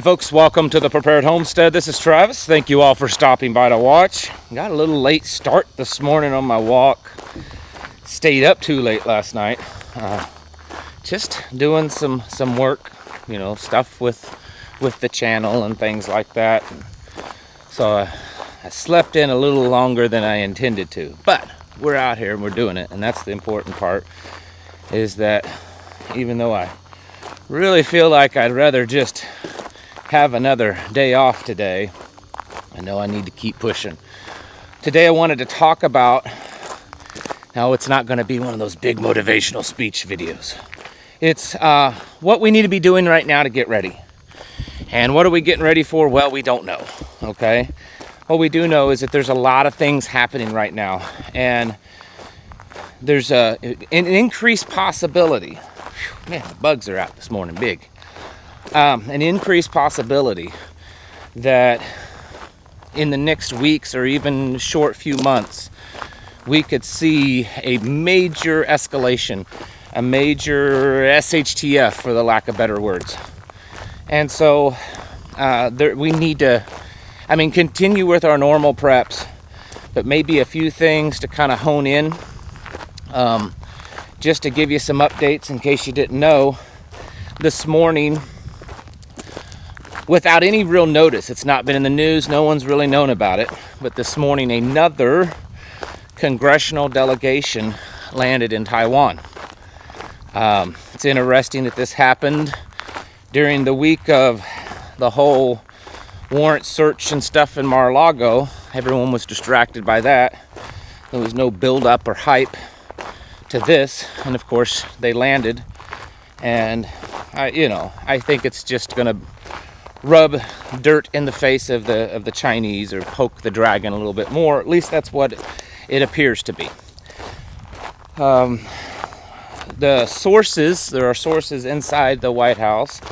Hi folks, welcome to the Prepared Homestead. This is Travis. Thank you all for stopping by to watch. Got a little late start this morning on my walk. Stayed up too late last night. Just doing some work, stuff with the channel and things like that. So I slept in a little longer than I intended to. But we're out here and we're doing it. And that's the important part, is that even though I really feel like I'd rather just have another day off today, I know I need to keep pushing. Today I wanted to talk about, now it's not going to be one of those big motivational speech videos. It's what we need to be doing right now to get ready. And what are we getting ready for? Well, we don't know, okay? What we do know is that there's a lot of things happening right now. And there's an increased possibility. Whew, man, the bugs are out this morning, big. An increased possibility that in the next weeks or even short few months, we could see a major escalation, a major SHTF, for the lack of better words. And so we need to, continue with our normal preps, but maybe a few things to kind of hone in. Just to give you some updates in case you didn't know, this morning, without any real notice, it's not been in the news, no one's really known about it, but this morning another congressional delegation landed in Taiwan. It's interesting that this happened during the week of the whole warrant search and stuff in Mar-a-Lago. Everyone was distracted by that. There was no build-up or hype to this, and of course they landed, and I think it's just gonna rub dirt in the face of the Chinese, or poke the dragon a little bit more. At least that's what it appears to be. There are sources inside the White House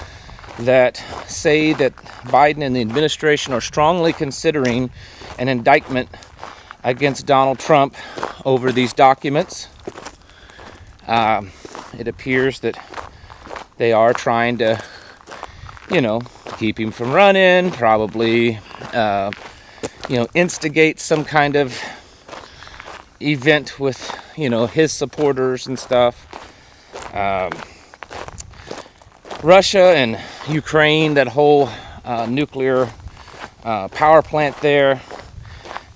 that say that Biden and the administration are strongly considering an indictment against Donald Trump over these documents. It appears that they are trying to, keep him from running, probably, instigate some kind of event with, his supporters and stuff. Russia and Ukraine, that whole nuclear power plant there,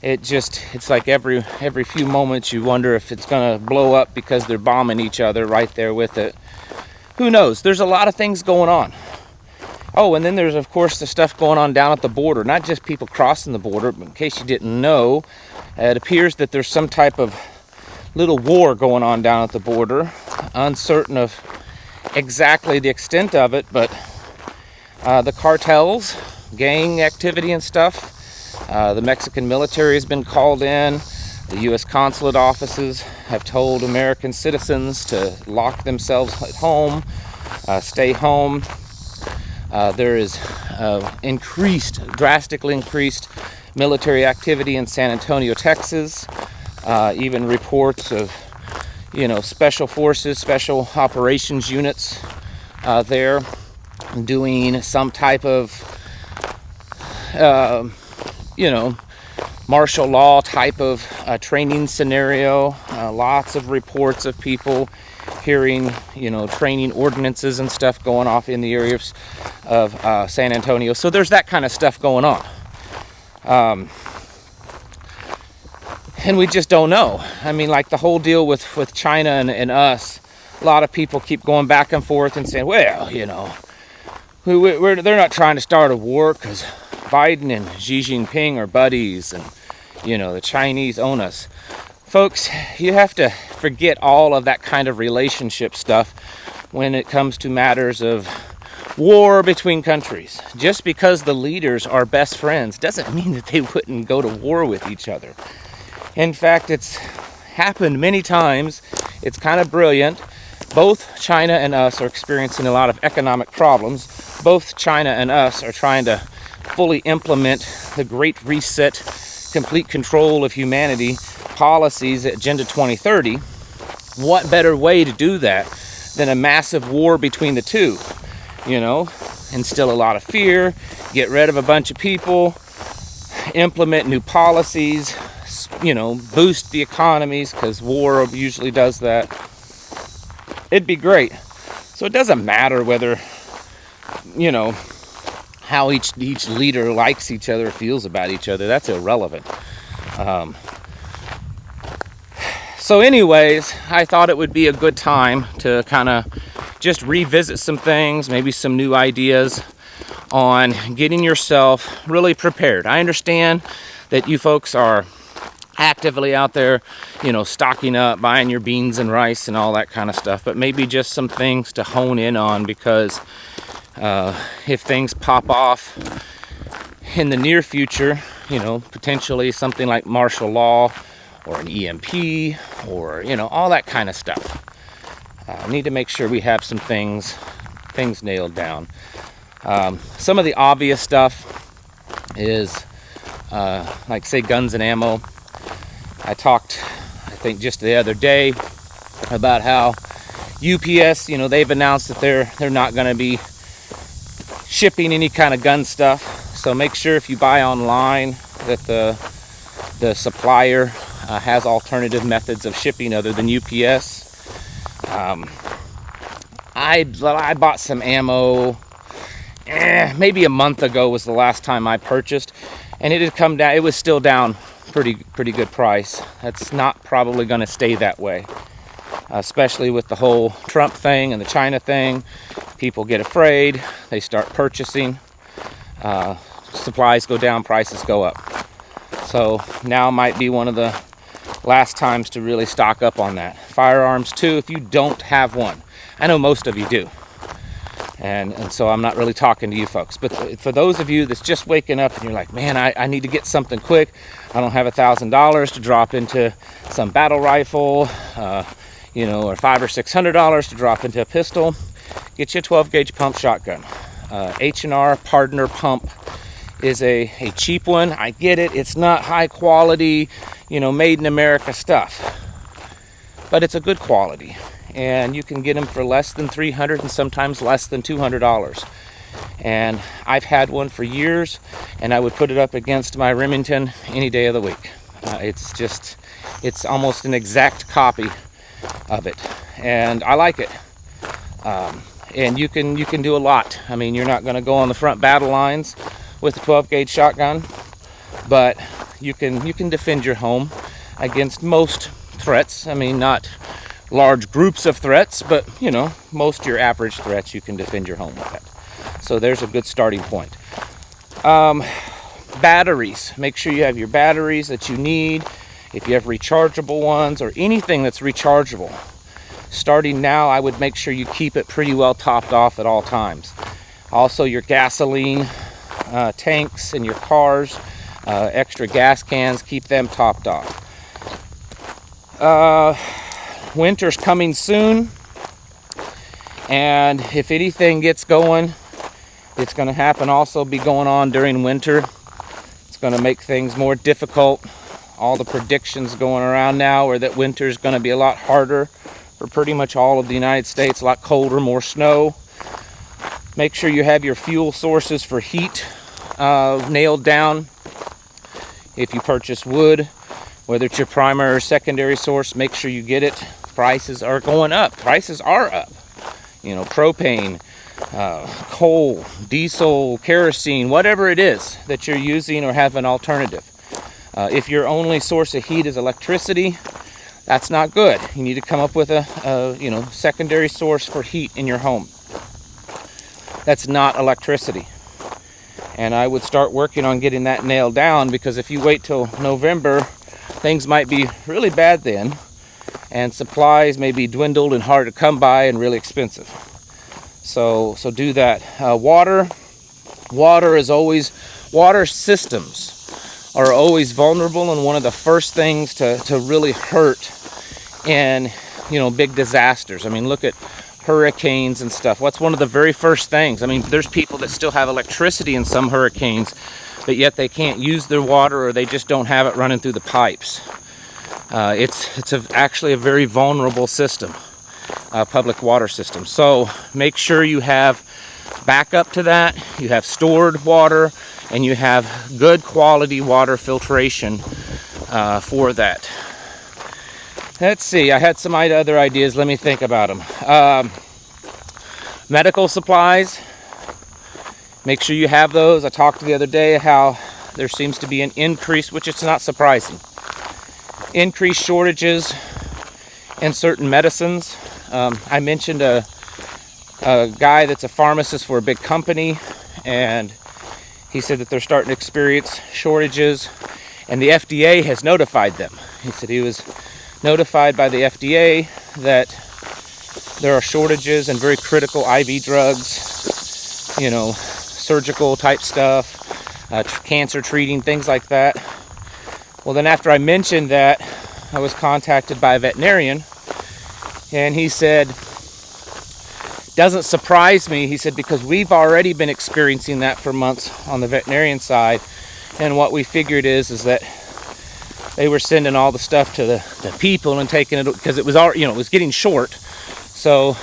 it's like every few moments you wonder if it's going to blow up because they're bombing each other right there with it. Who knows? There's a lot of things going on. Oh, and then there's, of course, the stuff going on down at the border. Not just people crossing the border, but in case you didn't know, it appears that there's some type of little war going on down at the border. Uncertain of exactly the extent of it, but the cartels, gang activity and stuff, the Mexican military has been called in. The U.S. consulate offices have told American citizens to lock themselves at home, stay home. There is drastically increased military activity in San Antonio, Texas. Even reports of, special forces, special operations units there doing some type of, martial law type of training scenario. Lots of reports of people hearing, training ordinances and stuff going off in the areas of San Antonio. So there's that kind of stuff going on. And we just don't know. Like the whole deal with China and us, a lot of people keep going back and forth and saying, well, they're not trying to start a war because Biden and Xi Jinping are buddies, and the Chinese own us. Folks, you have to forget all of that kind of relationship stuff when it comes to matters of war between countries. Just because the leaders are best friends doesn't mean that they wouldn't go to war with each other. In fact, it's happened many times. It's kind of brilliant. Both China and us are experiencing a lot of economic problems. Both China and us are trying to fully implement the Great Reset, complete control of humanity policies, Agenda 2030. What better way to do that than a massive war between the two? instill a lot of fear, get rid of a bunch of people, implement new policies, you know, boost the economies, because war usually does that. It'd be great. So it doesn't matter whether, you know, how each leader likes each other, feels about each other. That's irrelevant. So anyways, I thought it would be a good time to kind of just revisit some things, maybe some new ideas on getting yourself really prepared. I understand that you folks are actively out there, you know, stocking up, buying your beans and rice and all that kind of stuff, but maybe just some things to hone in on, because if things pop off in the near future, you know, potentially something like martial law or an EMP or, you know, all that kind of stuff. Need to make sure we have some things nailed down. Some of the obvious stuff is like, say, guns and ammo. I talked, I think just the other day, about how UPS, you know, they've announced that they're not going to be shipping any kind of gun stuff. So make sure if you buy online that the supplier has alternative methods of shipping other than UPS. I bought some ammo maybe a month ago was the last time I purchased, and it had come down. It was still down pretty good price. That's not probably going to stay that way, especially with the whole Trump thing and the China thing. People get afraid, they start purchasing, supplies go down, prices go up. So now might be one of the last times to really stock up on that. Firearms too, if you don't have one. I know most of you do. And so I'm not really talking to you folks. But for those of you that's just waking up and you're like, man, I need to get something quick. I don't have $1,000 to drop into some battle rifle, you know, or $500 or $600 to drop into a pistol. Get you a 12 gauge pump shotgun. H&R Partner pump is a cheap one. I get it. It's not high quality, you know, made in America stuff, but it's a good quality, and you can get them for less than $300 and sometimes less than $200. And I've had one for years, and I would put it up against my Remington any day of the week. It's almost an exact copy of it, and I like it. And you can do a lot. I mean, you're not going to go on the front battle lines with a 12 gauge shotgun, but you can defend your home against most threats. I mean, not large groups of threats, but you know, most your average threats you can defend your home with it. So there's a good starting point. Batteries. Make sure you have your batteries that you need. If you have rechargeable ones or anything that's rechargeable, starting now, I would make sure you keep it pretty well topped off at all times. Also, your gasoline tanks in your cars, extra gas cans, keep them topped off. Winter's coming soon, and if anything gets going, it's going to happen also be going on during winter. It's going to make things more difficult. All the predictions going around now are that winter's going to be a lot harder for pretty much all of the United States, a lot colder, more snow. Make sure you have your fuel sources for heat nailed down. If you purchase wood, whether it's your primary or secondary source, make sure you get it. Prices are going up. Prices are up. You know, propane, coal, diesel, kerosene, whatever it is that you're using or have an alternative. If your only source of heat is electricity, that's not good. You need to come up with a you know, secondary source for heat in your home. That's not electricity. And I would start working on getting that nailed down, because if you wait till November, things might be really bad then, and supplies may be dwindled and hard to come by and really expensive. So do that. Water systems are always vulnerable, and one of the first things to really hurt in, you know, big disasters. I mean, look at hurricanes and stuff. What's one of the very first things? I mean, there's people that still have electricity in some hurricanes, but yet they can't use their water, or they just don't have it running through the pipes. It's actually a very vulnerable system, public water system. So make sure you have backup to that. You have stored water, and you have good quality water filtration for that. Let's see, I had some other ideas. Let me think about them. Medical supplies. Make sure you have those. I talked the other day how there seems to be an increase, which is not surprising. Increased shortages in certain medicines. I mentioned a guy that's a pharmacist for a big company, and he said that they're starting to experience shortages, and the FDA has notified them. He said he was notified by the FDA that there are shortages in very critical IV drugs, you know, surgical type stuff, cancer treating, things like that. Well, then after I mentioned that, I was contacted by a veterinarian, and he said, doesn't surprise me, he said, because we've already been experiencing that for months on the veterinarian side, and what we figured is that they were sending all the stuff to the people and taking it, because it was all, you know, it was getting short, so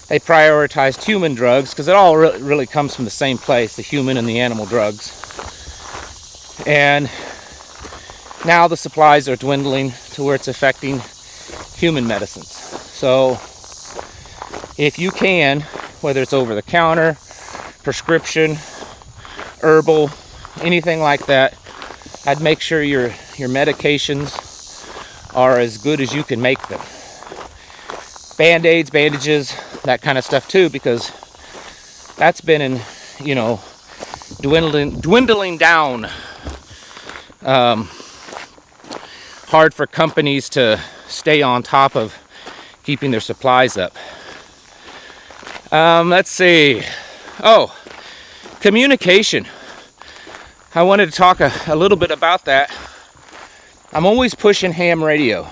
they prioritized human drugs, because it all really comes from the same place, the human and the animal drugs. And now the supplies are dwindling to where it's affecting human medicines. So if you can, whether it's over the counter, prescription, herbal, anything like that, I'd make sure your medications are as good as you can make them. Band-aids, bandages, that kind of stuff too, because that's been in, you know, dwindling down. Hard for companies to stay on top of keeping their supplies up. Let's see. Oh, communication. I wanted to talk a little bit about that. I'm always pushing ham radio,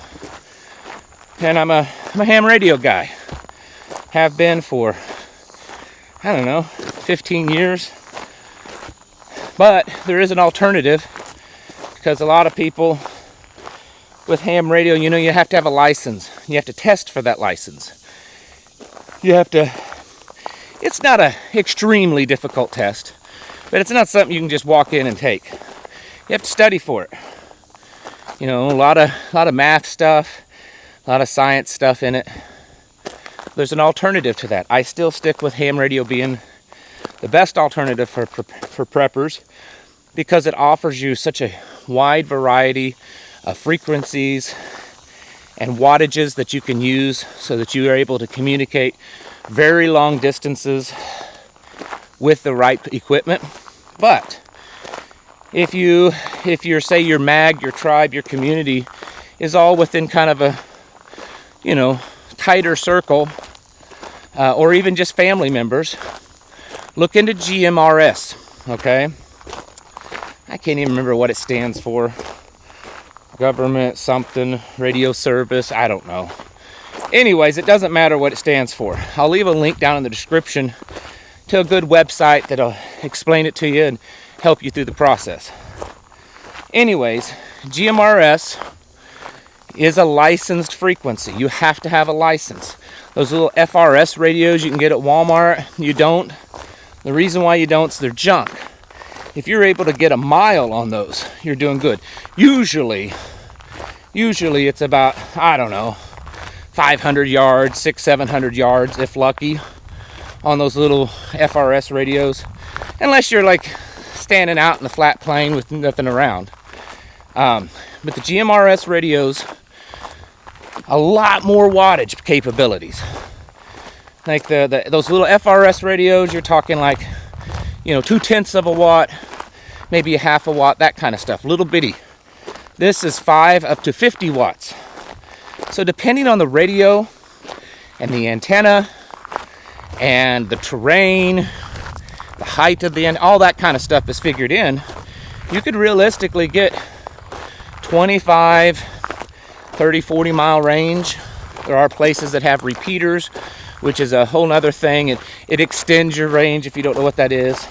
and I'm a ham radio guy. Have been for, I don't know, 15 years. But there is an alternative, because a lot of people with ham radio, you know, you have to have a license. You have to test for that license. You have to, it's not an extremely difficult test, but it's not something you can just walk in and take. You have to study for it. You know, a lot of math stuff, a lot of science stuff in it. There's an alternative to that. I still stick with ham radio being the best alternative for preppers, because it offers you such a wide variety of frequencies and wattages that you can use, so that you are able to communicate very long distances with the right equipment. But if you're say your mag, your tribe, your community is all within kind of a, you know, tighter circle, or even just family members, look into GMRS. Okay, I can't even remember what it stands for. Government something, radio service, I don't know. Anyways, it doesn't matter what it stands for. I'll leave a link down in the description to a good website that'll explain it to you and help you through the process. Anyways, GMRS is a licensed frequency. You have to have a license. Those little FRS radios you can get at Walmart, you don't. The reason why you don't is they're junk. If you're able to get a mile on those, you're doing good. Usually it's about, I don't know, 500 yards, 600-700 yards, if lucky, on those little FRS radios. Unless you're like standing out in the flat plain with nothing around. But the GMRS radios, a lot more wattage capabilities. Like those little FRS radios, you're talking like, you know, 0.2 of a watt, maybe a half a watt, that kind of stuff, little bitty. This is 5 up to 50 watts. So depending on the radio and the antenna and the terrain, the height of the end, all that kind of stuff is figured in, you could realistically get 25, 30, 40 mile range. There are places that have repeaters, which is a whole nother thing. It extends your range if you don't know what that is.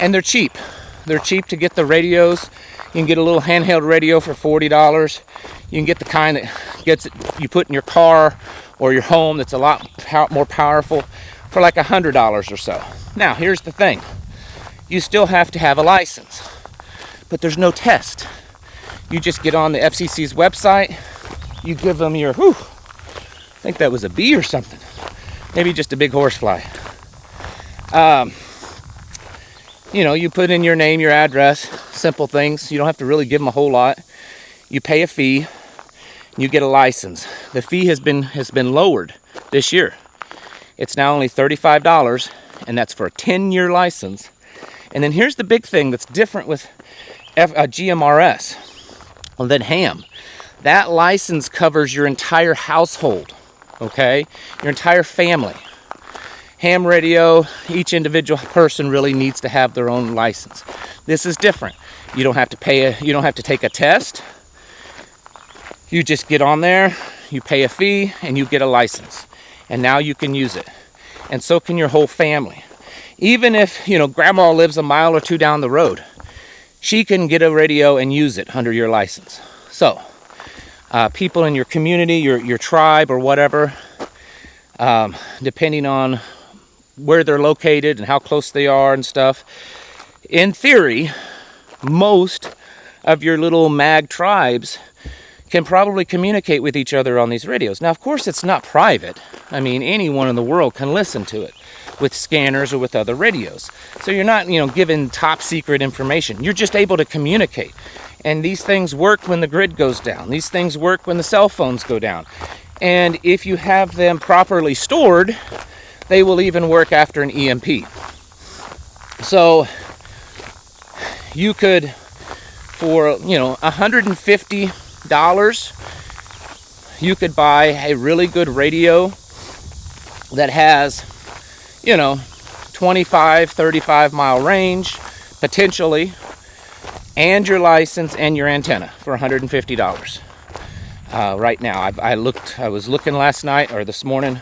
And they're cheap. They're cheap to get the radios. You can get a little handheld radio for $40. You can get the kind that gets it, you put in your car or your home, that's a lot more powerful, for like $100 or so. Now, here's the thing. You still have to have a license, but there's no test. You just get on the FCC's website, you give them your, I think that was a bee or something. Maybe just a big horsefly. You know, you put in your name, your address, simple things. You don't have to really give them a whole lot. You pay a fee, you get a license. The fee has been lowered this year. It's now only $35, and that's for a 10-year license. And then here's the big thing that's different with GMRS than ham. That license covers your entire household, okay? Your entire family. Ham radio, each individual person really needs to have their own license. This is different. You don't have to you don't have to take a test. You just get on there, you pay a fee, and you get a license. And now you can use it. And so can your whole family. Even if, you know, grandma lives a mile or two down the road, she can get a radio and use it under your license. So, people in your community, your tribe or whatever, depending on where they're located and how close they are and stuff, in theory, most of your little mag tribes can probably communicate with each other on these radios. Now, of course, it's not private. I mean, anyone in the world can listen to it with scanners or with other radios. So you're not, you know, given top secret information. You're just able to communicate. And these things work when the grid goes down. These things work when the cell phones go down. And if you have them properly stored, they will even work after an EMP. So you could, for, you know, $150, you could buy a really good radio that has, you know, 25, 35 mile range, potentially, and your license and your antenna for $150. Right now, I was looking last night or this morning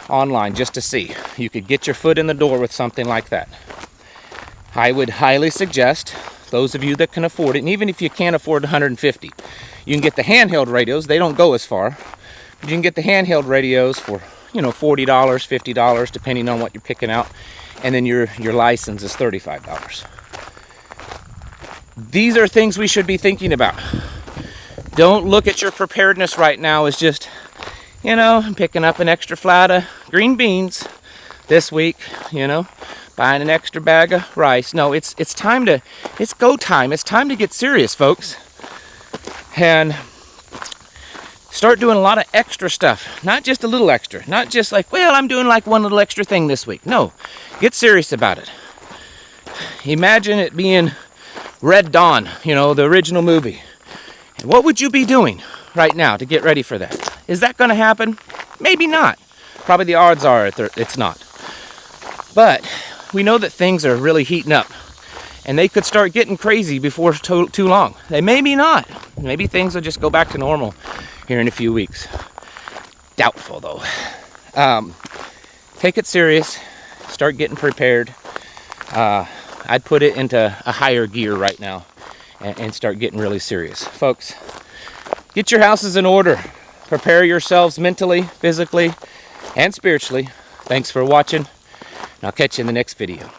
online just to see. You could get your foot in the door with something like that. I would highly suggest those of you that can afford it, and even if you can't afford $150, you can get the handheld radios. They don't go as far, but you can get the handheld radios for, you know, $40, $50, depending on what you're picking out, and then your license is $35. These are things we should be thinking about. Don't look at your preparedness right now as just, you know, I'm picking up an extra flat of green beans this week, you know, buying an extra bag of rice. No, it's go time. It's time to get serious, folks. And start doing a lot of extra stuff, not just a little extra, not just like, well, I'm doing like one little extra thing this week. No, get serious about it. Imagine it being Red Dawn, you know, the original movie. And what would you be doing right now to get ready for that? Is that going to happen? Maybe not. Probably the odds are it's not. But we know that things are really heating up, and they could start getting crazy before too long. They maybe not. Maybe things will just go back to normal here in a few weeks. Doubtful, though. Take it serious. Start getting prepared. I'd put it into a higher gear right now and start getting really serious. Folks, get your houses in order. Prepare yourselves mentally, physically, and spiritually. Thanks for watching, and I'll catch you in the next video.